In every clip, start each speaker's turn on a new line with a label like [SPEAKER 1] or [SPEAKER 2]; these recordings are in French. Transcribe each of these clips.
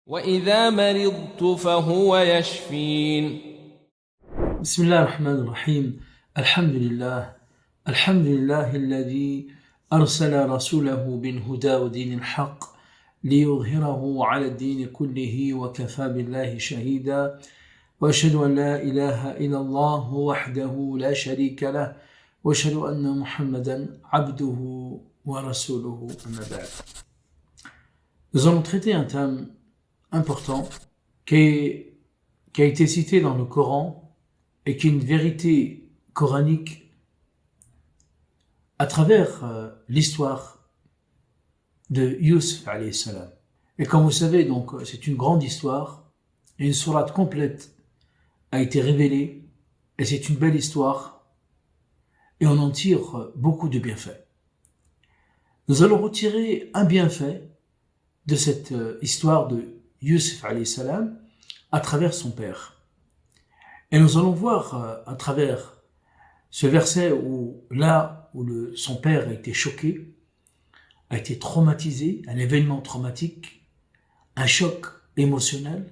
[SPEAKER 1] وإذا مرضت فهو يشفين.
[SPEAKER 2] بسم الله الرحمن الرحيم. الحمد لله الذي أرسل رسوله بالهدى ودين الحق ليظهره على الدين كله وكفى بالله شهيدا، وأشهد أن لا إله إلا الله وحده لا شريك له، وأشهد أن محمدا عبده ورسوله. أما بعد. Nous allons traiter un thème important qui a été cité dans le Coran et qui est une vérité coranique à travers l'histoire de Yusuf alayhi salam. Et comme vous savez, donc, c'est une grande histoire et une sourate complète a été révélée et c'est une belle histoire et on en tire beaucoup de bienfaits. Nous allons retirer un bienfait de cette histoire de Yusuf alayhi salam à travers son père. Et nous allons voir à travers ce verset où son père a été choqué, a été traumatisé, un événement traumatique, un choc émotionnel,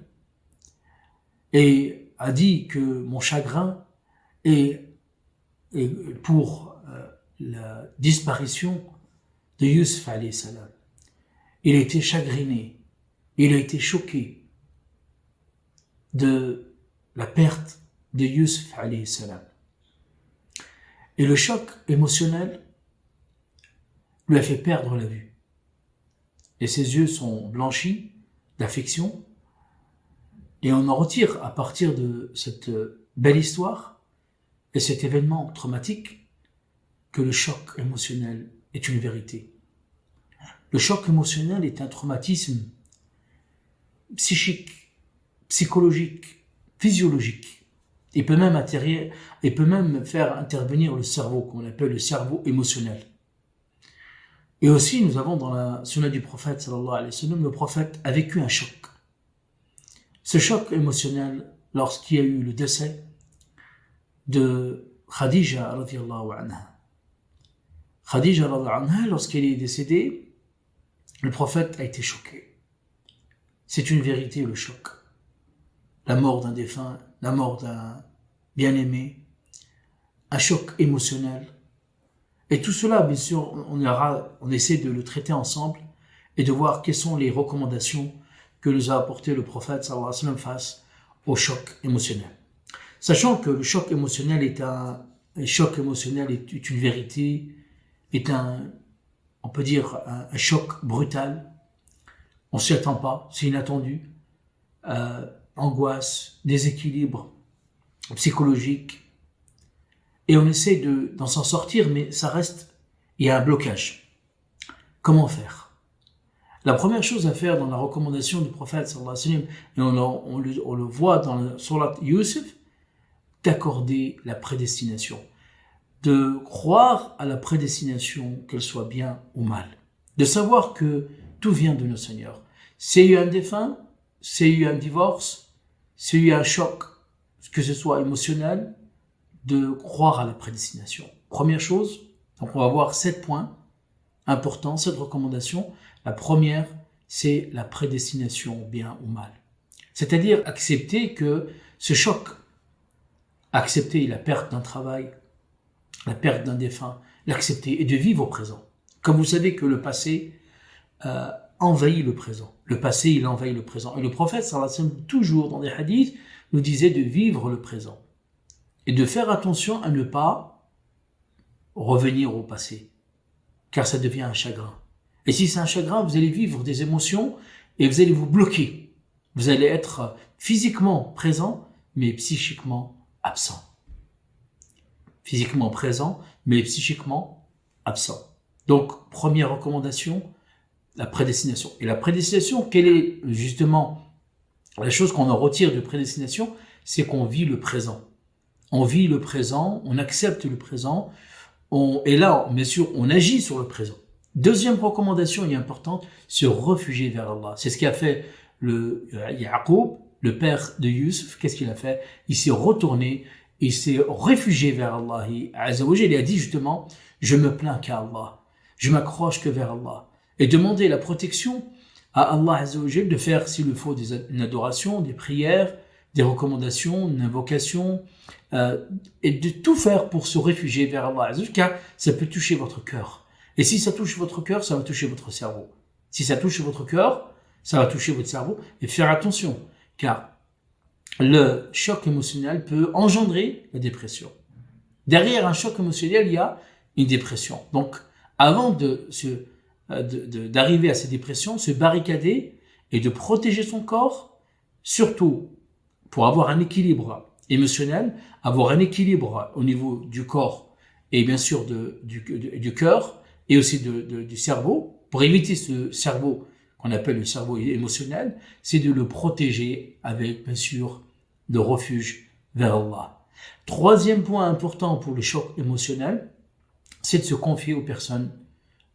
[SPEAKER 2] et a dit que mon chagrin est pour la disparition de Yusuf alayhi salam. Il a été chagriné, il a été choqué de la perte de Yusuf alayhi salam. Et le choc émotionnel lui a fait perdre la vue. Et ses yeux sont blanchis d'affection. Et on en retire à partir de cette belle histoire et cet événement traumatique que le choc émotionnel est une vérité. Le choc émotionnel est un traumatisme psychique, psychologique, physiologique. Il peut même faire intervenir le cerveau, qu'on appelle le cerveau émotionnel. Et aussi, nous avons dans la sunna du prophète, sallallahu alayhi wa sallam, le prophète a vécu un choc. Ce choc émotionnel, lorsqu'il y a eu le décès de Khadija, radiyallahu anha. Khadija, radiyallahu anha, lorsqu'elle est décédée, le prophète a été choqué. C'est une vérité, le choc. La mort d'un défunt, la mort d'un bien-aimé, un choc émotionnel. Et tout cela, bien sûr, on essaie de le traiter ensemble et de voir quelles sont les recommandations que nous a apporté le prophète sallallahu alayhi wa sallam face au choc émotionnel. Sachant que le choc émotionnel est une vérité, on peut dire un choc brutal, on s'y attend pas, c'est inattendu, angoisse, déséquilibre psychologique, et on essaie d'en s'en sortir, mais il y a un blocage. Comment faire? La première chose à faire dans la recommandation du prophète sallallahu alayhi wa sallam, et on le voit dans la sourate Yusuf, d'accorder la prédestination, de croire à la prédestination, qu'elle soit bien ou mal, de savoir que tout vient de nos Seigneurs. S'il y a eu un défunt, s'il y a eu un divorce, s'il y a eu un choc, que ce soit émotionnel, de croire à la prédestination. Première chose, donc on va voir 7 points importants, 7 recommandations. La première, c'est la prédestination, bien ou mal. C'est-à-dire accepter que ce choc, accepter la perte d'un travail, la perte d'un défunt, l'accepter et de vivre au présent. Comme vous savez que le passé envahit le présent. Le passé, il envahit le présent. Et le prophète, sallallahu alayhi wa sallam, toujours dans des hadiths, nous disait de vivre le présent. Et de faire attention à ne pas revenir au passé. Car ça devient un chagrin. Et si c'est un chagrin, vous allez vivre des émotions et vous allez vous bloquer. Vous allez être physiquement présent, mais psychiquement absent. Physiquement présent, mais psychiquement absent. Donc, première recommandation, la prédestination. Et la prédestination, quelle est justement la chose qu'on en retire de prédestination? C'est qu'on vit le présent. On vit le présent, on accepte le présent, et là, bien sûr, on agit sur le présent. Deuxième recommandation et importante, se réfugier vers Allah. C'est ce qu'a fait Yaqub, le père de Yusuf. Qu'est-ce qu'il a fait? Il s'est retourné, il s'est réfugié vers Allah. Il a dit justement, je me plains qu'à Allah, je m'accroche que vers Allah. Et demander la protection à Allah Azza wa Jal de faire, s'il le faut, une adoration, des prières, des recommandations, une invocation, et de tout faire pour se réfugier vers Allah Azza wa Jal, car ça peut toucher votre cœur. Et si ça touche votre cœur, ça va toucher votre cerveau. Si ça touche votre cœur, ça va toucher votre cerveau. Et faire attention, car le choc émotionnel peut engendrer la dépression. Derrière un choc émotionnel, il y a une dépression. Donc, avant d'arriver à cette dépression, se barricader et de protéger son corps, surtout pour avoir un équilibre émotionnel, avoir un équilibre au niveau du corps et bien sûr du cœur et aussi du cerveau, pour éviter ce cerveau qu'on appelle le cerveau émotionnel, c'est de le protéger avec bien sûr de refuge vers Allah. Troisième point important pour le choc émotionnel, c'est de se confier aux personnes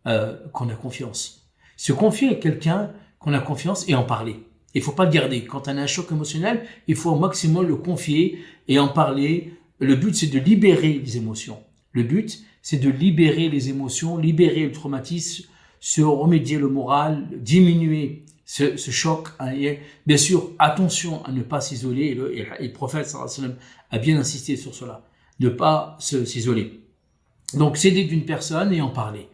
[SPEAKER 2] qu'on a confiance. Se confier à quelqu'un qu'on a confiance et en parler. Il faut pas le garder. Quand on a un choc émotionnel, il faut au maximum le confier et en parler. Le but, c'est de libérer les émotions. Le but, c'est de libérer les émotions, libérer le traumatisme, se remédier le moral, diminuer ce choc. Et bien sûr, attention à ne pas s'isoler. Et le prophète sallallahu alayhi wa sallam a bien insisté sur cela. Ne pas s'isoler. Donc, s'aider d'une personne et en parler.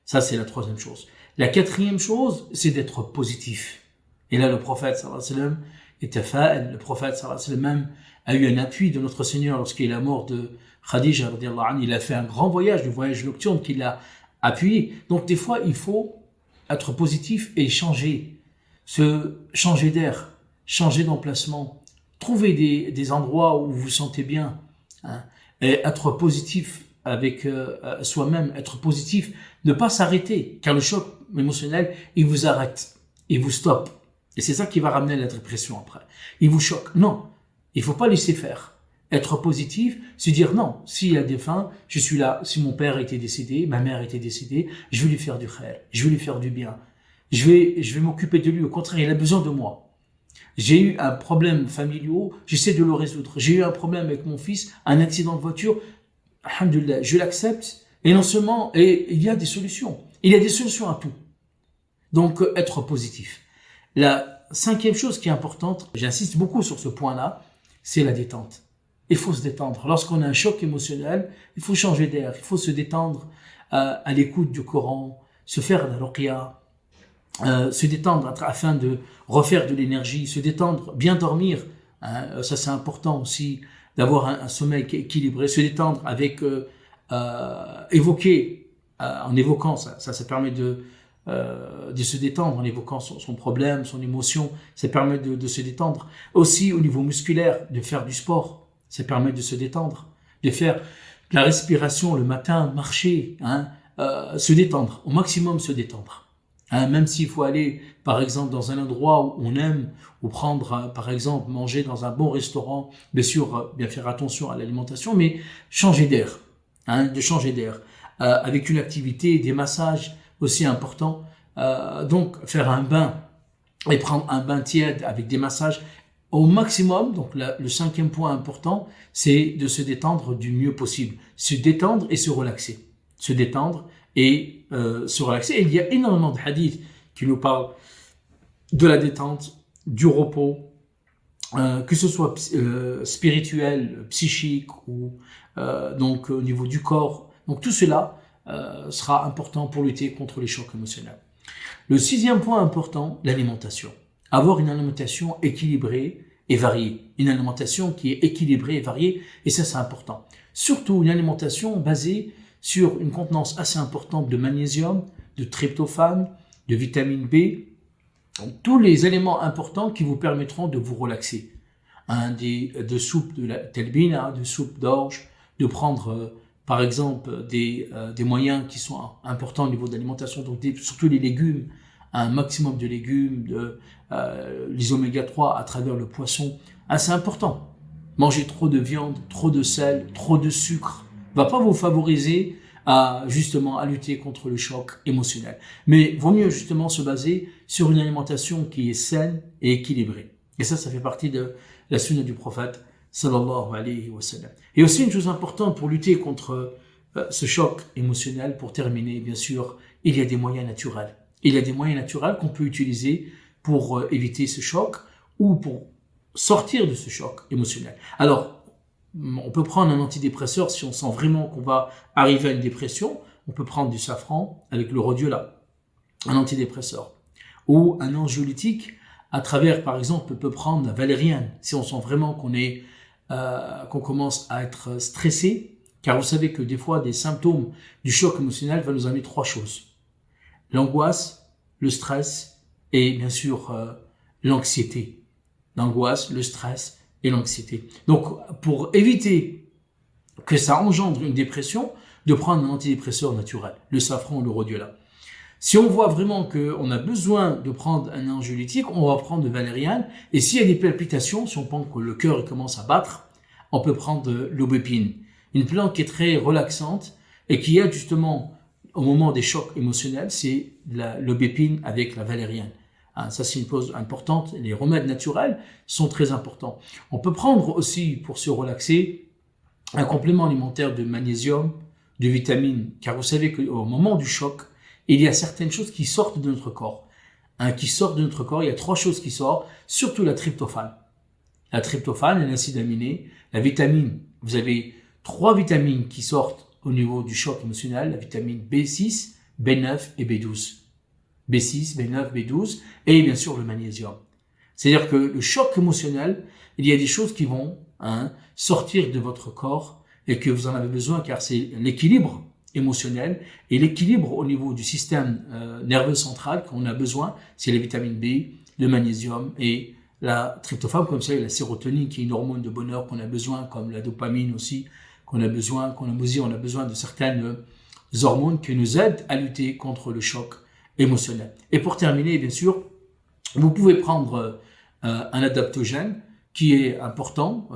[SPEAKER 2] Ça, c'est la troisième chose. La quatrième chose, c'est d'être positif. Et là, le prophète sallallahu alayhi wa sallam était fa'al. Le prophète sallallahu alayhi wa sallam même a eu un appui de notre Seigneur lorsqu'il est mort de Khadija radiyallahu anha. Il a fait un grand voyage, le voyage nocturne qui l'a appuyé. Donc, des fois, il faut être positif et changer d'air, changer d'emplacement, trouver des endroits où vous vous sentez bien, hein, et être positif avec soi-même, être positif, ne pas s'arrêter, car le choc émotionnel, il vous arrête, il vous stoppe. Et c'est ça qui va ramener la dépression après. Il vous choque. Non, il faut pas laisser faire. Être positif, se dire non, s'il y a des fins, je suis là. Si mon père était décédé, ma mère était décédée, je vais lui faire du khair, je vais lui faire du bien. Je vais m'occuper de lui. Au contraire, il a besoin de moi. J'ai eu un problème familial, j'essaie de le résoudre. J'ai eu un problème avec mon fils, un accident de voiture. Alhamdulillah, je l'accepte. Et non seulement, et il y a des solutions. Il y a des solutions à tout. Donc, être positif. La cinquième chose qui est importante, j'insiste beaucoup sur ce point-là, c'est la détente. Il faut se détendre. Lorsqu'on a un choc émotionnel, il faut changer d'air. Il faut se détendre à l'écoute du Coran, se faire de la ruqya, se détendre afin de refaire de l'énergie, se détendre, bien dormir. Ça, c'est important aussi d'avoir un sommeil équilibré, se détendre avec évoquer, en évoquant ça permet de se détendre, en évoquant son problème, son émotion, ça permet de se détendre. Aussi au niveau musculaire, de faire du sport, ça permet de se détendre, de faire de la respiration le matin, marcher, se détendre, au maximum se détendre. Même s'il faut aller, par exemple, dans un endroit où on aime, ou prendre, par exemple, manger dans un bon restaurant, bien sûr, bien faire attention à l'alimentation, mais changer d'air, de changer d'air, avec une activité, des massages aussi importants. Donc, faire un bain et prendre un bain tiède avec des massages au maximum. Donc, le cinquième point important, c'est de se détendre du mieux possible. Se détendre et se relaxer. Se détendre et se relaxer. Et il y a énormément de hadiths qui nous parlent de la détente, du repos, que ce soit spirituel, psychique ou donc au niveau du corps. Donc tout cela sera important pour lutter contre les chocs émotionnels. Le sixième point important, l'alimentation. Avoir une alimentation équilibrée et variée. Une alimentation qui est équilibrée et variée, et ça c'est important. Surtout une alimentation basée sur une contenance assez importante de magnésium, de tryptophane, de vitamine B, tous les éléments importants qui vous permettront de vous relaxer. De soupe de la telbine, de soupe d'orge, de prendre par exemple des moyens qui sont importants au niveau de l'alimentation, donc surtout les légumes, un maximum de légumes, les oméga 3 à travers le poisson. C'est important. Manger trop de viande, trop de sel, trop de sucre va pas vous favoriser à lutter contre le choc émotionnel. Mais vaut mieux justement se baser sur une alimentation qui est saine et équilibrée. Et ça fait partie de la sunna du prophète sallallahu alayhi wa sallam. Et aussi une chose importante pour lutter contre ce choc émotionnel, pour terminer, bien sûr, il y a des moyens naturels. Il y a des moyens naturels qu'on peut utiliser pour éviter ce choc ou pour sortir de ce choc émotionnel. Alors, on peut prendre un antidépresseur si on sent vraiment qu'on va arriver à une dépression. On peut prendre du safran avec le rhodiola, un antidépresseur. Ou un anxiolytique à travers, par exemple, on peut prendre la valériane si on sent vraiment qu'on commence à être stressé. Car vous savez que des fois, des symptômes du choc émotionnel vont nous amener 3 choses. L'angoisse, le stress et bien sûr l'anxiété. L'angoisse, le stress et l'anxiété. Donc, pour éviter que ça engendre une dépression, de prendre un antidépresseur naturel, le safran ou le rhodiola. Si on voit vraiment qu'on a besoin de prendre un anxiolytique, on va prendre de valériane. Et s'il y a des palpitations, si on pense que le cœur commence à battre, on peut prendre de l'aubépine. Une plante qui est très relaxante et qui aide justement au moment des chocs émotionnels, c'est l'aubépine avec la valériane. Ça, c'est une chose importante. Les remèdes naturels sont très importants. On peut prendre aussi, pour se relaxer, un complément alimentaire de magnésium, de vitamines, car vous savez qu'au moment du choc, il y a certaines choses qui sortent de notre corps. Qui sortent de notre corps, il y a 3 choses qui sortent, surtout la tryptophane. La tryptophane, l'acide aminé, la vitamine. Vous avez 3 vitamines qui sortent au niveau du choc émotionnel, la vitamine B6, B9 et B12. B6, B9, B12 et bien sûr le magnésium. C'est-à-dire que le choc émotionnel, il y a des choses qui vont sortir de votre corps et que vous en avez besoin car c'est l'équilibre émotionnel et l'équilibre au niveau du système nerveux central qu'on a besoin, c'est la vitamine B, le magnésium et la tryptophane, comme ça, la sérotonine qui est une hormone de bonheur qu'on a besoin, comme la dopamine aussi, qu'on a besoin de certaines hormones qui nous aident à lutter contre le choc émotionnel. Et pour terminer, bien sûr, vous pouvez prendre un adaptogène qui est important.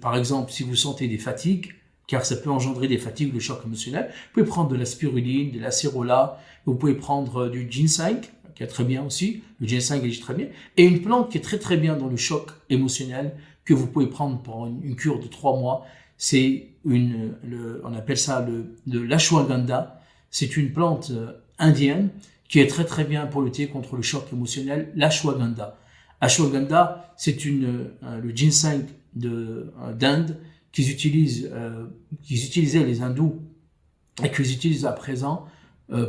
[SPEAKER 2] Par exemple, si vous sentez des fatigues, car ça peut engendrer des fatigues, le choc émotionnel, vous pouvez prendre de la spiruline, de l'acérola, vous pouvez prendre du ginseng, qui est très bien aussi, le ginseng agit très bien, et une plante qui est très très bien dans le choc émotionnel, que vous pouvez prendre pour une cure de 3 mois, c'est on appelle ça l'ashwagandha, c'est une plante indienne qui est très très bien pour lutter contre le choc émotionnel, l'ashwagandha. Ashwagandha, c'est le ginseng d'Inde qu'ils utilisaient les hindous et qu'ils utilisent à présent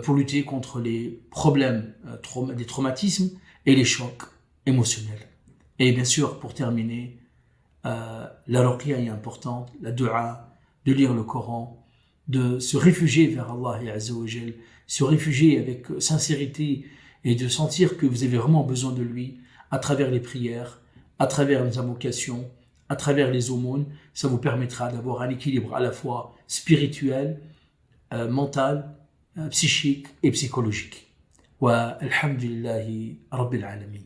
[SPEAKER 2] pour lutter contre les problèmes des traumatismes et les chocs émotionnels. Et bien sûr, pour terminer, la ruqya est importante, la dua, de lire le Coran, de se réfugier vers Allah Azza wa Jal, se réfugier avec sincérité et de sentir que vous avez vraiment besoin de lui à travers les prières, à travers les invocations, à travers les aumônes. Ça vous permettra d'avoir un équilibre à la fois spirituel, mental, psychique et psychologique. Wa alhamdulillahi rabbil alamin.